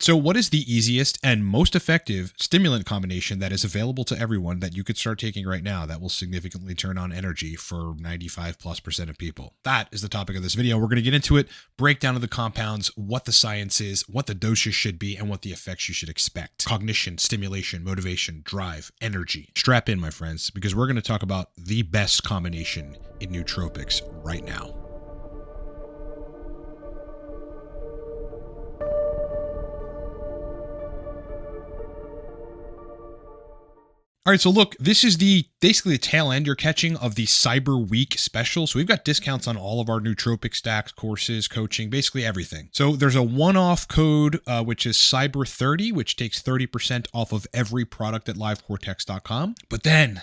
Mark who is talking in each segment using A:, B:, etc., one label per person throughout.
A: So what is the easiest and most effective stimulant combination that is available to everyone that you could start taking right now that will significantly turn on energy for 95+% of people? That is the topic of this video. We're going to get into it, break down of the compounds, what the science is, what the doses should be, and what the effects you should expect. Cognition, stimulation, motivation, drive, energy. Strap in, my friends, because we're going to talk about the best combination in nootropics right now. All right, so look, this is basically the tail end you're catching of the Cyber Week special. So we've got discounts on all of our nootropic stacks, courses, coaching, basically everything. So there's a one-off code, which is Cyber30, which takes 30% off of every product at livecortex.com. But then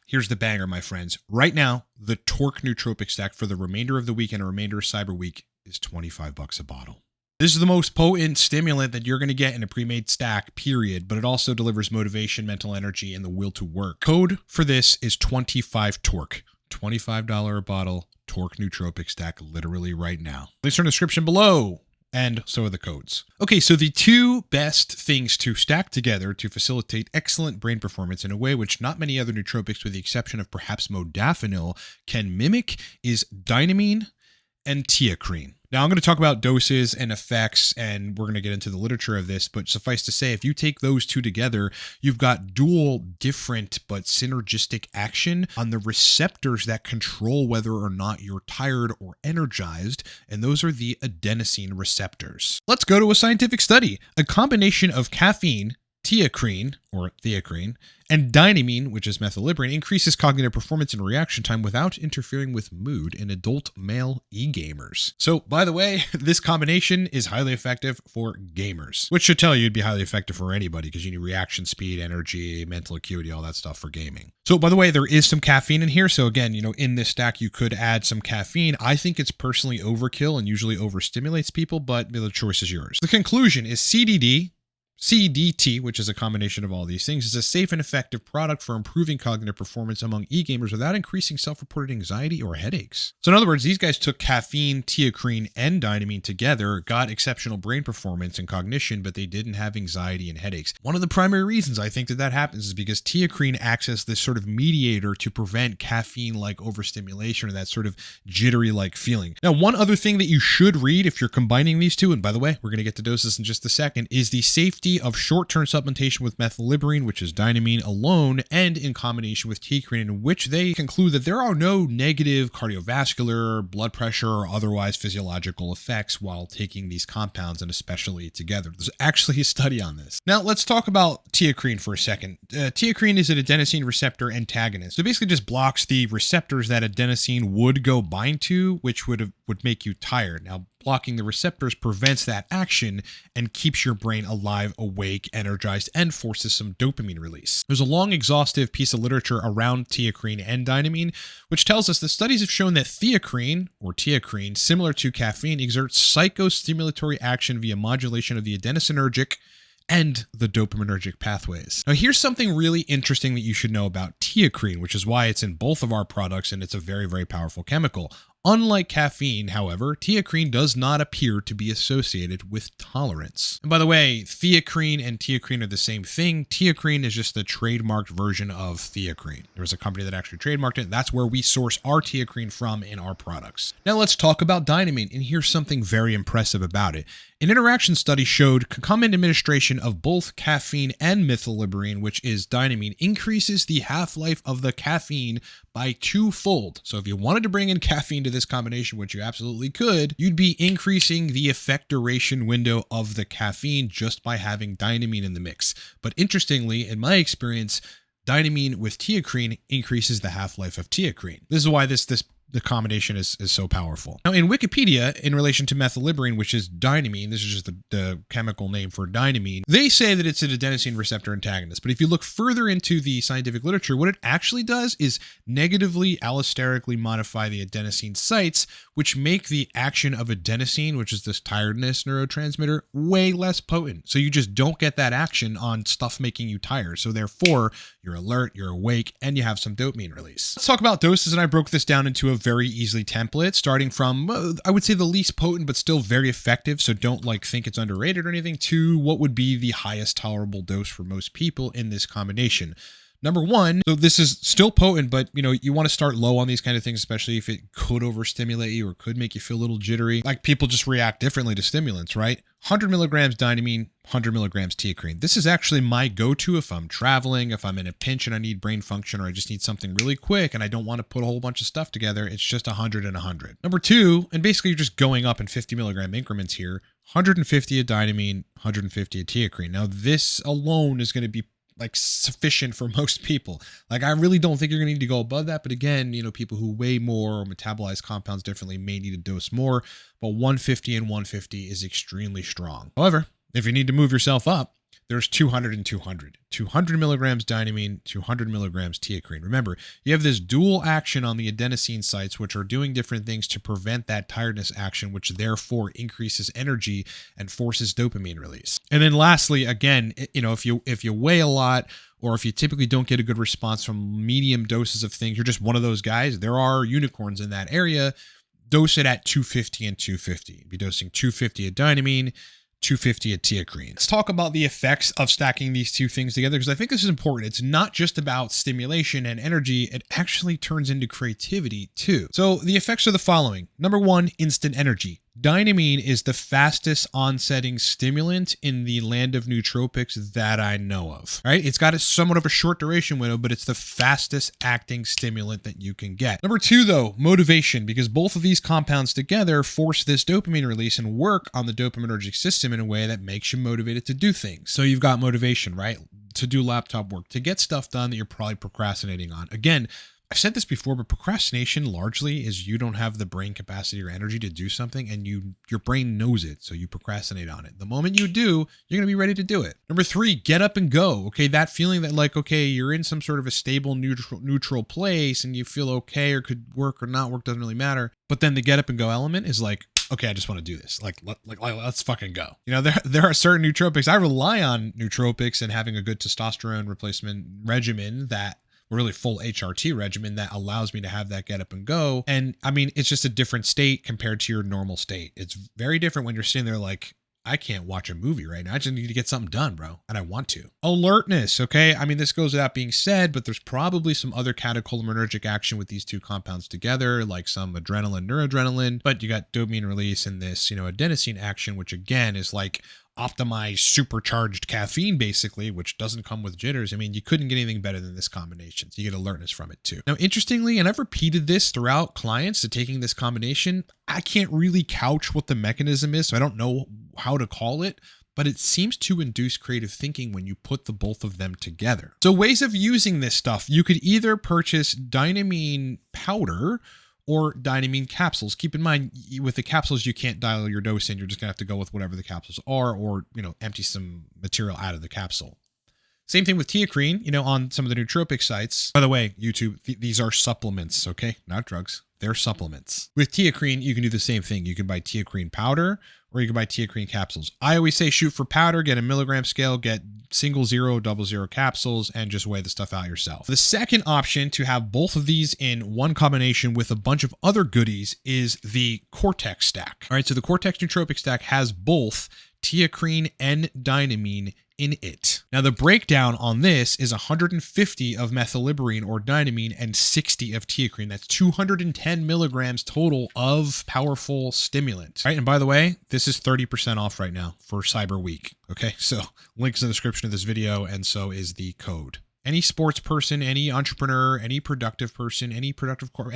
A: here's the banger, my friends. Right now, the Torque nootropic stack for the remainder of the week and a remainder of Cyber Week is $25 a bottle. This is the most potent stimulant that you're going to get in a pre-made stack, period, but it also delivers motivation, mental energy, and the will to work. Code for this is 25TORQUE. $25 a bottle, Torque nootropic stack, literally right now. Links are in the description below, and so are the codes. Okay, so the two best things to stack together to facilitate excellent brain performance in a way which not many other nootropics, with the exception of perhaps modafinil, can mimic is dynamine and teacrine. Now, I'm going to talk about doses and effects, and we're going to get into the literature of this, but suffice to say, if you take those two together, you've got dual different but synergistic action on the receptors that control whether or not you're tired or energized, and those are the adenosine receptors. Let's go to a scientific study. A combination of caffeine, teacrine, or theacrine, and dynamine, which is methylliberine, increases cognitive performance and reaction time without interfering with mood in adult male e-gamers. So, by the way, this combination is highly effective for gamers, which should tell you it'd be highly effective for anybody because you need reaction speed, energy, mental acuity, all that stuff for gaming. So, by the way, there is some caffeine in here. So again, in this stack, you could add some caffeine. I think it's personally overkill and usually overstimulates people, but the choice is yours. The conclusion is CDT, which is a combination of all these things, is a safe and effective product for improving cognitive performance among e-gamers without increasing self-reported anxiety or headaches. So in other words, these guys took caffeine, teacrine, and dynamine together, got exceptional brain performance and cognition, but they didn't have anxiety and headaches. One of the primary reasons I think that happens is because teacrine acts as this sort of mediator to prevent caffeine-like overstimulation or that sort of jittery-like feeling. Now, one other thing that you should read if you're combining these two, and by the way, we're going to get to doses in just a second, is the safety of short-term supplementation with methylliberine, which is dynamine alone, and in combination with teacrine, in which they conclude that there are no negative cardiovascular, blood pressure, or otherwise physiological effects while taking these compounds, and especially together. There's actually a study on this. Now, let's talk about teacrine for a second. Teacrine is an adenosine receptor antagonist. So it basically just blocks the receptors that adenosine would go bind to, which would make you tired. Now, blocking the receptors prevents that action and keeps your brain alive, awake, energized, and forces some dopamine release. There's a long, exhaustive piece of literature around teacrine and dynamine, which tells us that studies have shown that theacrine, or teacrine, similar to caffeine, exerts psychostimulatory action via modulation of the adenosinergic and the dopaminergic pathways. Now, here's something really interesting that you should know about teacrine, which is why it's in both of our products, and it's a very, very powerful chemical. Unlike caffeine, however, teacrine does not appear to be associated with tolerance. And by the way, theacrine and teacrine are the same thing. Teacrine is just the trademarked version of theacrine. There's a company that actually trademarked it. That's where we source our teacrine from in our products. Now let's talk about dynamine, and here's something very impressive about it. An interaction study showed concomitant administration of both caffeine and methylliberine, which is dynamine, increases the half-life of the caffeine by 2-fold. So if you wanted to bring in caffeine to this combination, which you absolutely could, you'd be increasing the effect duration window of the caffeine just by having dynamine in the mix. But interestingly, in my experience, dynamine with teacrine increases the half-life of teacrine. This is why the combination is so powerful. Now, in Wikipedia, in relation to methylliberine, which is dynamine, this is just the chemical name for dynamine, they say that it's an adenosine receptor antagonist. But if you look further into the scientific literature, what it actually does is negatively allosterically modify the adenosine sites, which make the action of adenosine, which is this tiredness neurotransmitter, way less potent. So you just don't get that action on stuff making you tired. So therefore, you're alert, you're awake, and you have some dopamine release. Let's talk about doses, and I broke this down into a very easily template, starting from, I would say the least potent, but still very effective. So don't like think it's underrated or anything, to what would be the highest tolerable dose for most people in this combination. Number one, so this is still potent, but you want to start low on these kind of things, especially if it could overstimulate you or could make you feel a little jittery. Like people just react differently to stimulants, right? 100 milligrams dynamine, 100 milligrams teacrine. This is actually my go-to if I'm traveling, if I'm in a pinch and I need brain function, or I just need something really quick and I don't want to put a whole bunch of stuff together. It's just 100 and 100. Number two, and basically you're just going up in 50 milligram increments here, 150 of dynamine, 150 of teacrine. Now this alone is going to be like sufficient for most people. Like I really don't think you're gonna need to go above that. But again, people who weigh more or metabolize compounds differently may need to dose more, but 150 and 150 is extremely strong. However, if you need to move yourself up, there's 200 and 200. 200 milligrams dynamine, 200 milligrams teacrine. Remember, you have this dual action on the adenosine sites, which are doing different things to prevent that tiredness action, which therefore increases energy and forces dopamine release. And then lastly, again, if you weigh a lot, or if you typically don't get a good response from medium doses of things, you're just one of those guys. There are unicorns in that area. Dose it at 250 and 250. Be dosing 250 of dynamine, 250 of teacrine. Let's talk about the effects of stacking these two things together, because I think this is important. It's not just about stimulation and energy. It actually turns into creativity too. So the effects are the following. Number one, instant energy. Dynamine is the fastest onsetting stimulant in the land of nootropics that I know of, right? It's got somewhat of a short duration window, but it's the fastest acting stimulant that you can get. Number two, though, motivation, because both of these compounds together force this dopamine release and work on the dopaminergic system in a way that makes you motivated to do things. So you've got motivation, right? To do laptop work, to get stuff done that you're probably procrastinating on. Again, I've said this before, but procrastination largely is you don't have the brain capacity or energy to do something, and your brain knows it, so you procrastinate on it. The moment you do, you're going to be ready to do it. Number three, get up and go. Okay, that feeling that like, okay, you're in some sort of a stable neutral place and you feel okay or could work or not work, doesn't really matter. But then the get up and go element is like, okay, I just want to do this. Like let's fucking go. There are certain nootropics. I rely on nootropics and having a good testosterone replacement regimen, that really full HRT regimen, that allows me to have that get up and go. And I mean, it's just a different state compared to your normal state. It's very different when you're sitting there like, I can't watch a movie right now. I just need to get something done, bro. And I want to. Alertness, okay? I mean, this goes without being said, but there's probably some other catecholinergic action with these two compounds together, like some adrenaline, noradrenaline, but you got dopamine release in this, adenosine action, which again is like optimized supercharged caffeine basically, which doesn't come with jitters. I mean, you couldn't get anything better than this combination. So you get alertness from it too. Now, interestingly, and I've repeated this throughout clients to taking this combination, I can't really couch what the mechanism is, so I don't know how to call it, but it seems to induce creative thinking when you put the both of them together. So ways of using this stuff, you could either purchase dynamine powder or dynamine capsules. Keep in mind, with the capsules, you can't dial your dose in. You're just gonna have to go with whatever the capsules are, or empty some material out of the capsule. Same thing with teacrine, on some of the nootropic sites. By the way, YouTube, these are supplements, okay? Not drugs. They're supplements. With teacrine, you can do the same thing. You can buy teacrine powder, or you can buy teacrine capsules. I always say shoot for powder, get a milligram scale, get single zero, double zero capsules, and just weigh the stuff out yourself. The second option to have both of these in one combination with a bunch of other goodies is the Cortex stack. All right, so the Cortex nootropic stack has both teacrine and dynamine in it. Now the breakdown on this is 150 of methylliberine or dynamine and 60 of teacrine. That's 210 milligrams total of powerful stimulant. All right, and by the way, this is 30% off right now for Cyber Week. Okay, so links in the description of this video, and so is the code. Any sports person, any entrepreneur, any productive person, any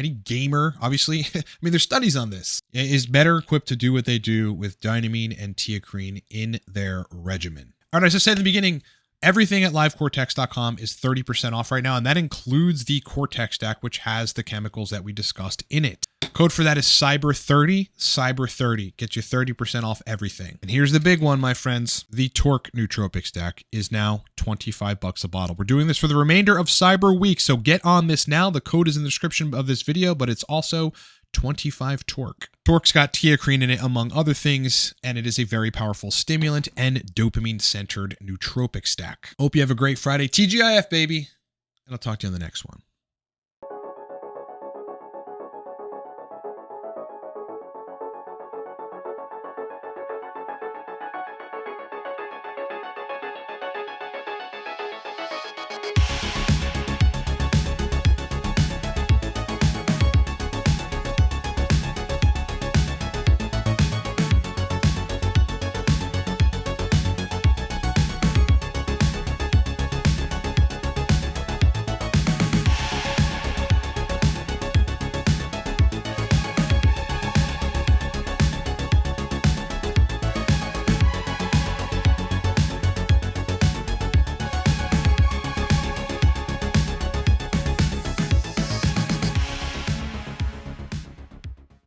A: gamer, obviously, I mean, there's studies on this, is better equipped to do what they do with dynamine and teacrine in their regimen. All right, as I said in the beginning, everything at livecortex.com is 30% off right now, and that includes the Cortex stack, which has the chemicals that we discussed in it. Code for that is CYBER30, CYBER30. Gets you 30% off everything. And here's the big one, my friends. The Torque nootropic stack is now $25 a bottle. We're doing this for the remainder of Cyber Week, so get on this now. The code is in the description of this video, but it's also 25 Torque. Torque's got teacrine in it, among other things, and it is a very powerful stimulant and dopamine-centered nootropic stack. Hope you have a great Friday. TGIF, baby. And I'll talk to you on the next one.